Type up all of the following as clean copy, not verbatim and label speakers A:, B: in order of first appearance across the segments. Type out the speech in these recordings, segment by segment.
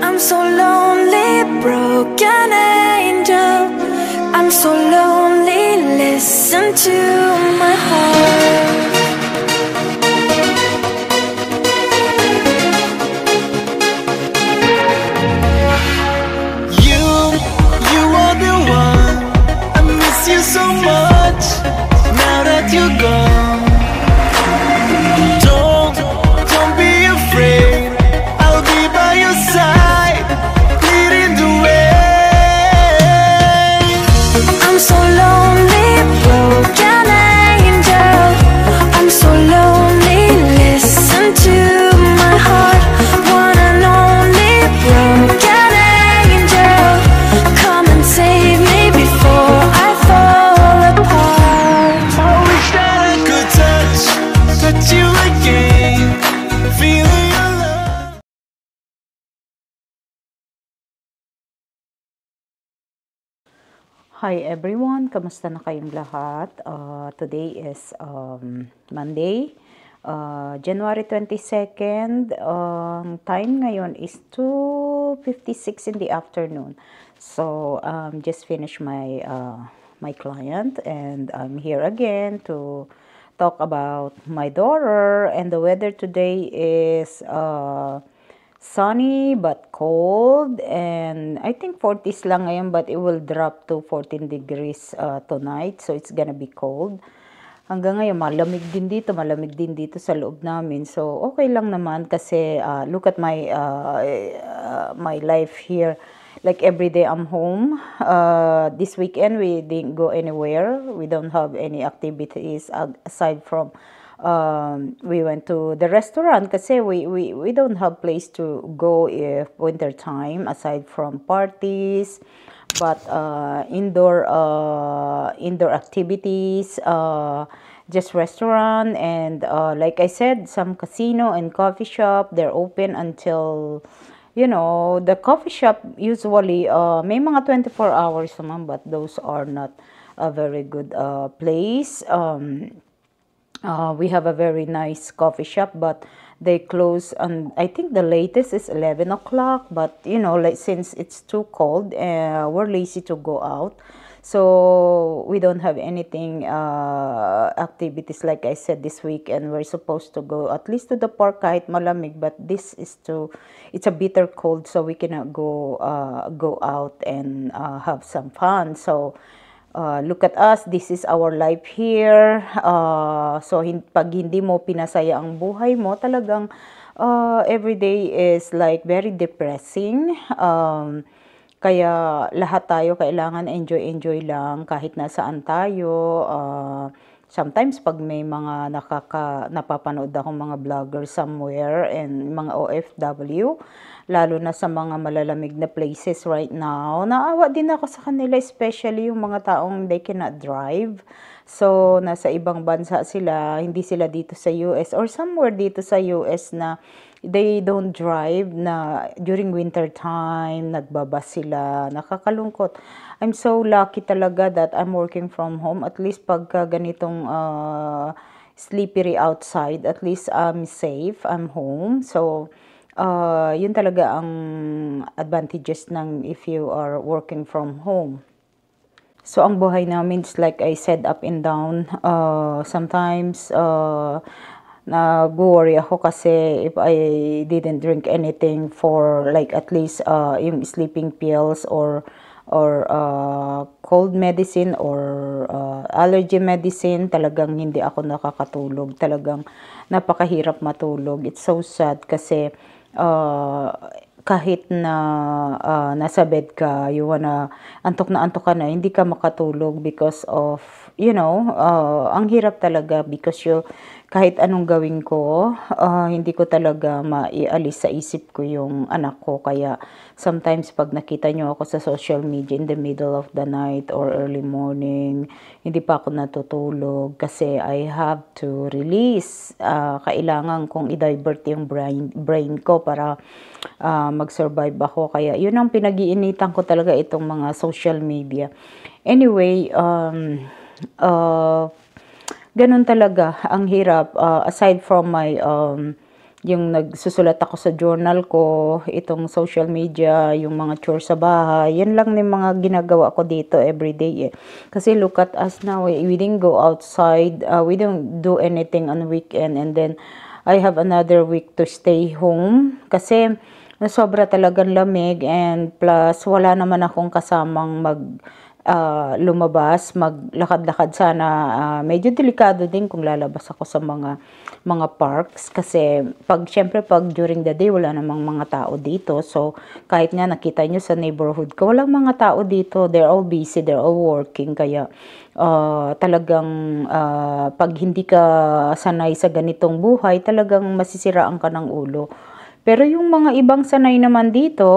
A: I'm so lonely, broken angel. I'm so lonely, listen to my heart.
B: You are the one. I miss you so much now that you're gone. Don't be afraid, I'll be by your side, leading the way.
A: I'm so lonely, broken angel. I'm so lonely, listen to my heart. One and only broken angel, come and save me before I fall apart.
B: I wish that I could touch you again, feeling your love.
C: Hi everyone, kamusta na kayong lahat? Today is Monday, January 22nd. Time ngayon is 2:56 in the afternoon. So just finished my my client, and I'm here again to talk about my daughter. And the weather today is sunny but cold, and I think 40s lang ngayon, but it will drop to 14 degrees tonight, so it's gonna be cold. Hanggang ngayon malamig din dito sa loob namin, so okay lang naman kasi look at my my life here. Like every day I'm home. This weekend we didn't go anywhere. We don't have any activities aside from we went to the restaurant kasi we don't have place to go if winter time aside from parties, but indoor activities, just restaurant, and like I said, some casino and coffee shop, they're open until, the coffee shop usually may mga 24 hours naman, but those are not a very good place. We have a very nice coffee shop, but they close, and I think the latest is 11 o'clock, but like since it's too cold, we're lazy to go out, so we don't have anything activities. Like I said, this weekend we're supposed to go at least to the park kahit malamig, but it's a bitter cold, so we cannot go out and have some fun. So look at us, this is our life here. So pag hindi mo pinasaya ang buhay mo, talagang every day is like very depressing. Kaya lahat tayo kailangan enjoy lang kahit nasaan tayo. Sometimes pag may mga napapanood akong mga vlogger somewhere and mga OFW, lalo na sa mga malalamig na places right now, naawa din ako sa kanila, especially yung mga taong they cannot drive. So, nasa ibang bansa sila, hindi sila dito sa US or somewhere dito sa US na they don't drive, na during winter time, nagbabas sila, nakakalungkot. I'm so lucky talaga that I'm working from home. At least pagka ganitong slippery outside, at least I'm safe, I'm home. So, yun talaga ang advantages ng if you are working from home. So, ang buhay namin is like I said, up and down. Sometimes, nag-worry ako kasi if I didn't drink anything for like at least yung sleeping pills or cold medicine or allergy medicine, talagang hindi ako nakakatulog. Talagang napakahirap matulog. It's so sad kasi kahit na nasa bed ka, antok ka na, hindi ka makatulog because of, ang hirap talaga because kahit anong gawin ko, hindi ko talaga maialis sa isip ko yung anak ko. Kaya sometimes pag nakita nyo ako sa social media in the middle of the night or early morning, hindi pa ako natutulog kasi I have to release. Kailangan kong i-divert yung brain ko para mag-survive ako. Kaya yun ang pinag-iinitan ko talaga, itong mga social media. Anyway, ganun talaga, ang hirap. Aside from my yung nagsusulat ako sa journal ko, itong social media, yung mga chores sa bahay, yan lang yung mga ginagawa ko dito everyday eh. Kasi look at us now, we didn't go outside, we don't do anything on weekend, and then I have another week to stay home kasi sobra talagang lamig, and plus wala naman akong kasamang lumabas, maglakad-lakad sana. Medyo delikado din kung lalabas ako sa mga parks kasi syempre pag during the day wala namang mga tao dito. So kahit nga nakita nyo sa neighborhood ko, walang mga tao dito. They're all busy, they're all working. Kaya talagang pag hindi ka sanay sa ganitong buhay, talagang masisiraan ka ng ulo. Pero yung mga ibang sanay naman dito,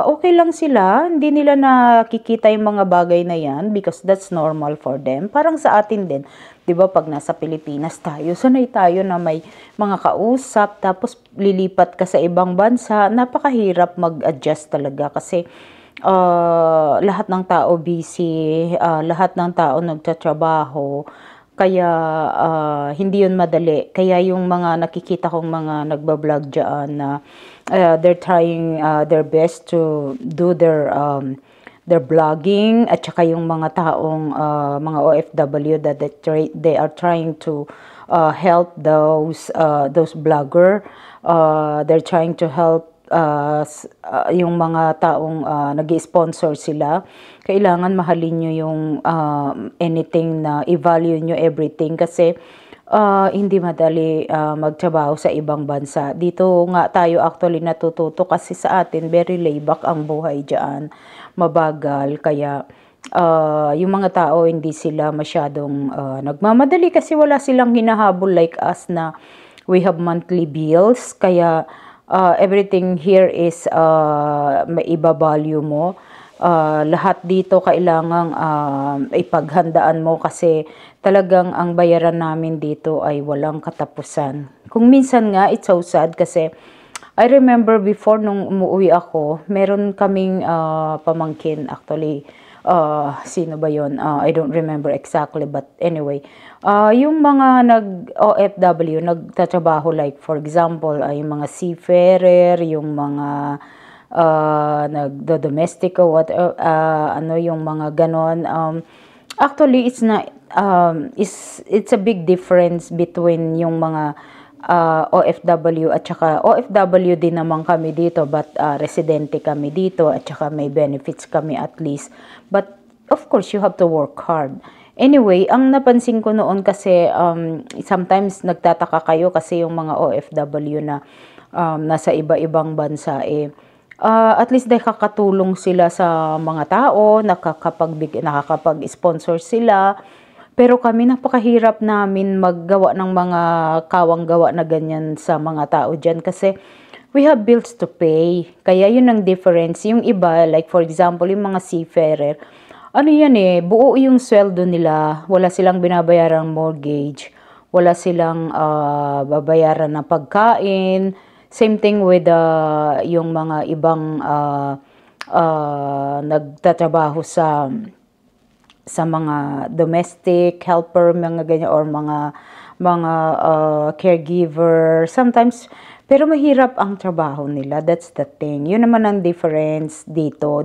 C: okay lang sila. Hindi nila nakikita yung mga bagay na yan because that's normal for them. Parang sa atin din, 'di ba, pag nasa Pilipinas tayo, sanay tayo na may mga kausap, tapos lilipat ka sa ibang bansa, napakahirap mag-adjust talaga kasi lahat ng tao busy, lahat ng tao nagtatrabaho. Kaya hindi yun madali. Kaya yung mga nakikita kong mga nagbablog dyan na they're trying their best to do their blogging, at saka yung mga taong mga OFW that they are trying to help those blogger. They're trying to help yung mga taong nag-sponsor sila. Kailangan mahalin nyo yung anything, na i-value nyo everything kasi hindi madali magtrabaho sa ibang bansa. Dito nga tayo actually natututo kasi sa atin very layback ang buhay dyan, mabagal. Kaya yung mga tao hindi sila masyadong nagmamadali kasi wala silang hinahabol like us na we have monthly bills. Kaya everything here is may iba-value mo. Lahat dito kailangang ipaghandaan mo kasi talagang ang bayaran namin dito ay walang katapusan. Kung minsan nga, it's so sad kasi I remember before nung umuwi ako, meron kaming pamangkin actually. Sino ba yon? I don't remember exactly, but anyway, yung mga OFW nagtatrabaho, like for example, yung mga seafarer, yung mga nagdo-domestic o what, yung mga ganon. Actually, it's a big difference between yung mga OFW at saka OFW din naman kami dito, but residente kami dito at saka may benefits kami at least. But of course, you have to work hard. Anyway, ang napansin ko noon kasi sometimes nagtataka kayo kasi yung mga OFW na nasa iba-ibang bansa at least nakakatulong sila sa mga tao, nakakapag-sponsor sila. Pero kami, napakahirap namin maggawa ng mga kawang gawa na ganyan sa mga tao dyan kasi we have bills to pay. Kaya yun ang difference. Yung iba, like for example, yung mga seafarer, buo yung sweldo nila. Wala silang binabayarang mortgage. Wala silang babayaran na pagkain. Same thing with yung mga ibang nagtatrabaho sa mga domestic helper, mga ganyan, or mga caregiver sometimes, pero mahirap ang trabaho nila. That's the thing. Yun naman ang difference dito.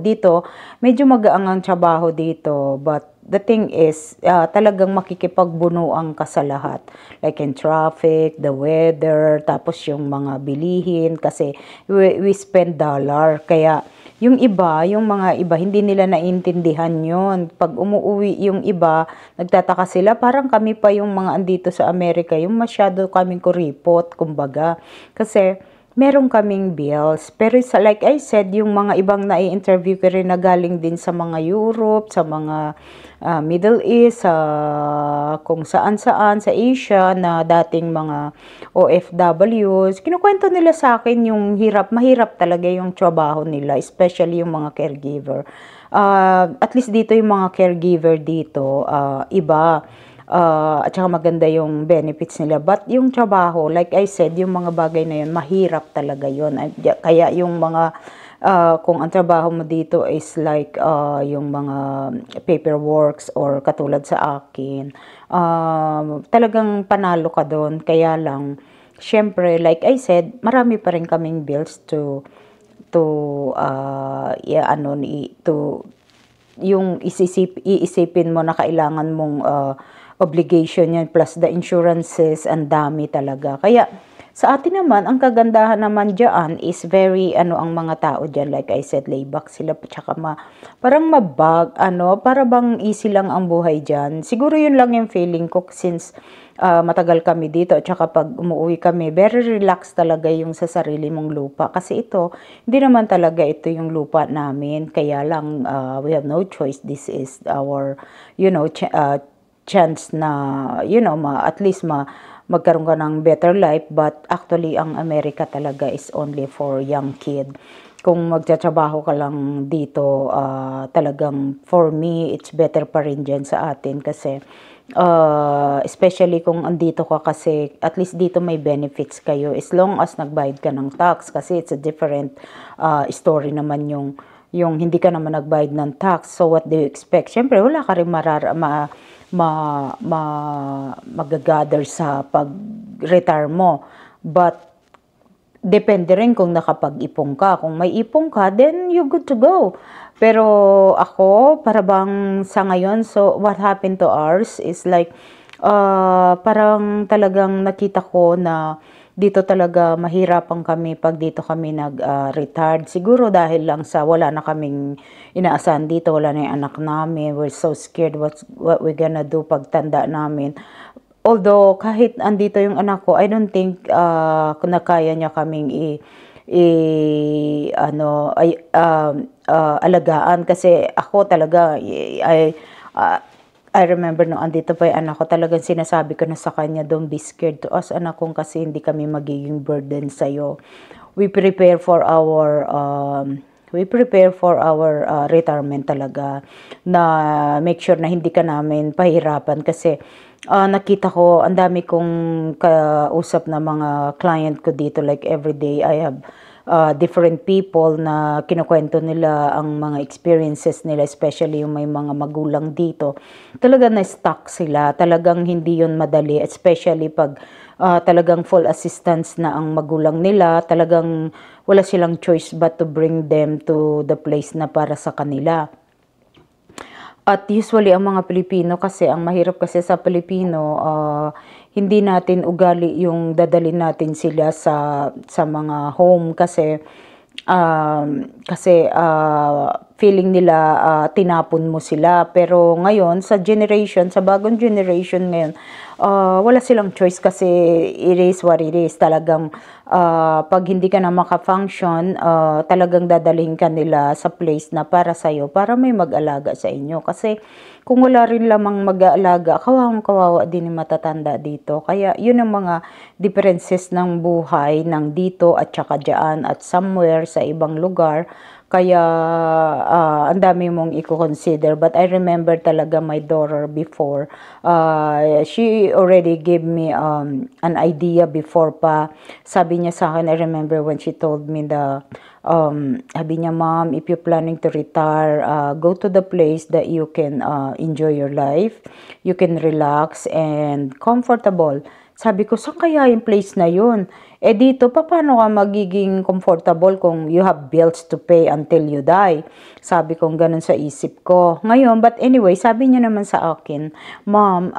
C: Medyo magaang ang trabaho dito, but the thing is, talagang makikipagbunuan ka sa lahat. Like in traffic, the weather, tapos yung mga bilihin, kasi we spend dollar. Kaya yung mga iba, hindi nila naintindihan yun. Pag umuwi yung iba, nagtataka sila, parang kami pa yung mga andito sa Amerika, yung masyado kaming kuripot, kumbaga. Kasi meron kaming bills. Pero like I said, yung mga ibang nai-interview ko rin na galing din sa mga Europe, sa mga Middle East, kung saan-saan, sa Asia, na dating mga OFWs, kinukwento nila sa akin yung mahirap talaga yung trabaho nila, especially yung mga caregiver. At least dito yung mga caregiver dito, iba. At saka maganda yung benefits nila. But yung trabaho, like I said, yung mga bagay na yun, mahirap talaga yun. Kaya yung mga kung ang trabaho mo dito is like yung mga paperworks or katulad sa akin, talagang panalo ka doon. Kaya lang syempre, like I said, marami pa rin kaming bills to yung iisipin mo na kailangan mong obligation yan plus the insurances, ang dami talaga. Kaya sa atin naman, ang kagandahan naman diyan is very ang mga tao diyan, like I said, layback sila, tsaka parang para bang easy lang ang buhay diyan. Siguro yun lang yung feeling ko since matagal kami dito, tsaka pag umuwi kami, very relax talaga yung sa sarili mong lupa. Kasi hindi naman talaga ito yung lupa namin. Kaya lang, we have no choice. This is our, chance na, at least magkaroon ka ng better life. But actually, ang Amerika talaga is only for young kid. Kung magtatrabaho ka lang dito, talagang for me, it's better pa rin dyan sa atin kasi especially kung andito ka kasi at least dito may benefits kayo as long as nagbayad ka ng tax kasi it's a different story naman yung hindi ka naman nagbayad ng tax. So what do you expect? Siyempre wala ka rin magagather sa pag-retire mo, but depende rin kung nakapag-ipon ka. Kung may ipon ka, then you're good to go. Pero ako, para bang sa ngayon, so what happened to ours is like, parang talagang nakita ko na dito talaga mahirapan kami pag dito kami nag-retired. Siguro dahil lang sa wala na kaming inaasahan dito, wala na yung anak namin. We're so scared what we're gonna do pag tanda namin. Although kahit andito yung anak ko, I don't think na kaya niya kaming alagaan kasi ako talaga I remember no andito pa yung anak ko, talagang sinasabi ko na sa kanya, don't be scared to us anak kong kasi hindi kami magiging burden sa'yo. We prepare for our retirement talaga, na make sure na hindi ka namin pahirapan kasi nakita ko, ang dami kong kausap na mga client ko dito, like everyday I have different people na kinukwento nila ang mga experiences nila, especially yung may mga magulang dito. Talaga na-stuck sila, talagang hindi yun madali, especially pag talagang full assistance na ang magulang nila, talagang wala silang choice but to bring them to the place na para sa kanila. At usually ang mga Pilipino kasi, ang mahirap kasi sa Pilipino, hindi natin ugali yung dadalhin natin sila sa mga home kasi feeling nila tinapon mo sila. Pero ngayon sa bagong generation ngayon, wala silang choice kasi it is what it is. Talagang pag hindi ka na maka-function, talagang dadalhin ka nila sa place na para sa'yo, para may mag-alaga sa inyo. Kasi kung wala rin lamang mag-aalaga, kawawa din yung matatanda dito. Kaya yun ang mga differences ng buhay ng dito at saka dyan at somewhere sa ibang lugar. Kaya ang dami mong i-consider. But I remember talaga my daughter before. She already gave me an idea before pa. Sabi niya sa akin, I remember when she told me sabi niya, Mom, if you're planning to retire, go to the place that you can enjoy your life. You can relax and comfortable. Sabi ko, saan kaya yung place na yun? Dito, paano ka magiging comfortable kung you have bills to pay until you die? Sabi ko, ganun sa isip ko. Ngayon, but anyway, sabi niya naman sa akin, Mom,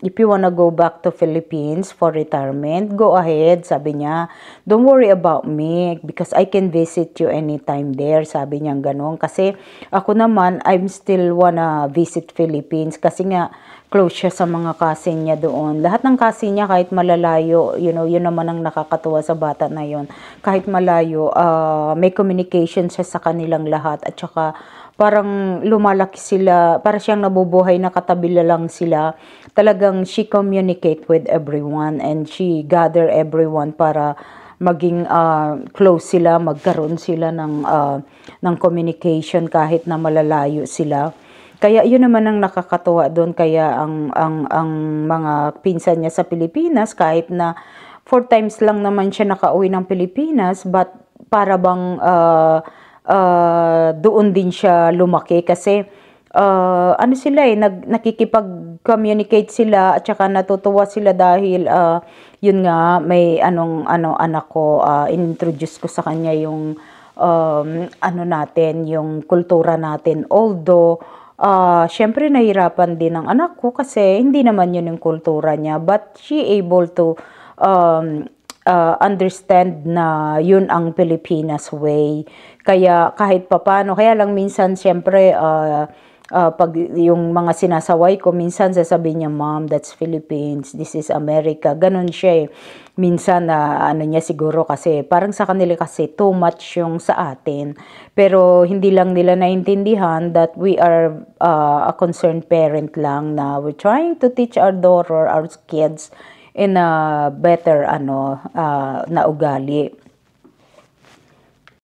C: if you wanna go back to Philippines for retirement, go ahead, sabi niya. Don't worry about me because I can visit you anytime there, sabi niya ganun. Kasi ako naman, I'm still wanna visit Philippines kasi nga, close siya sa mga cousin niya doon. Lahat ng cousin niya kahit malalayo, yun naman ang nakakatuwa sa bata na yun. Kahit malayo, may communication siya sa kanilang lahat at saka parang lumalaki sila, para siyang nabubuhay na katabi lang sila. Talagang she communicate with everyone and she gather everyone para maging close sila, magkaroon sila ng communication kahit na malalayo sila. Kaya yun naman ang nakakatuwa doon. Kaya ang mga pinsan niya sa Pilipinas, kahit na 4 times lang naman siya nakauwi ng Pilipinas, but para bang doon din siya lumaki kasi ano sila eh, nakikipag-communicate sila at saka natutuwa sila dahil yun nga may anak ko, introduce ko sa kanya yung ano natin, yung kultura natin. Although syempre nahirapan din ng anak ko kasi hindi naman yun yung kultura niya, but she able to understand na yun ang Pilipinas way. Kaya kahit papano, kaya lang minsan syempre pag yung mga sinasaway ko, minsan sasabihin niya, Mom, that's Philippines, this is America. Ganun siya eh. Minsan ano niya siguro kasi parang sa kanila kasi too much yung sa atin. Pero hindi lang nila naintindihan that we are a concerned parent lang na we're trying to teach our daughter, our kids in a better na ugali.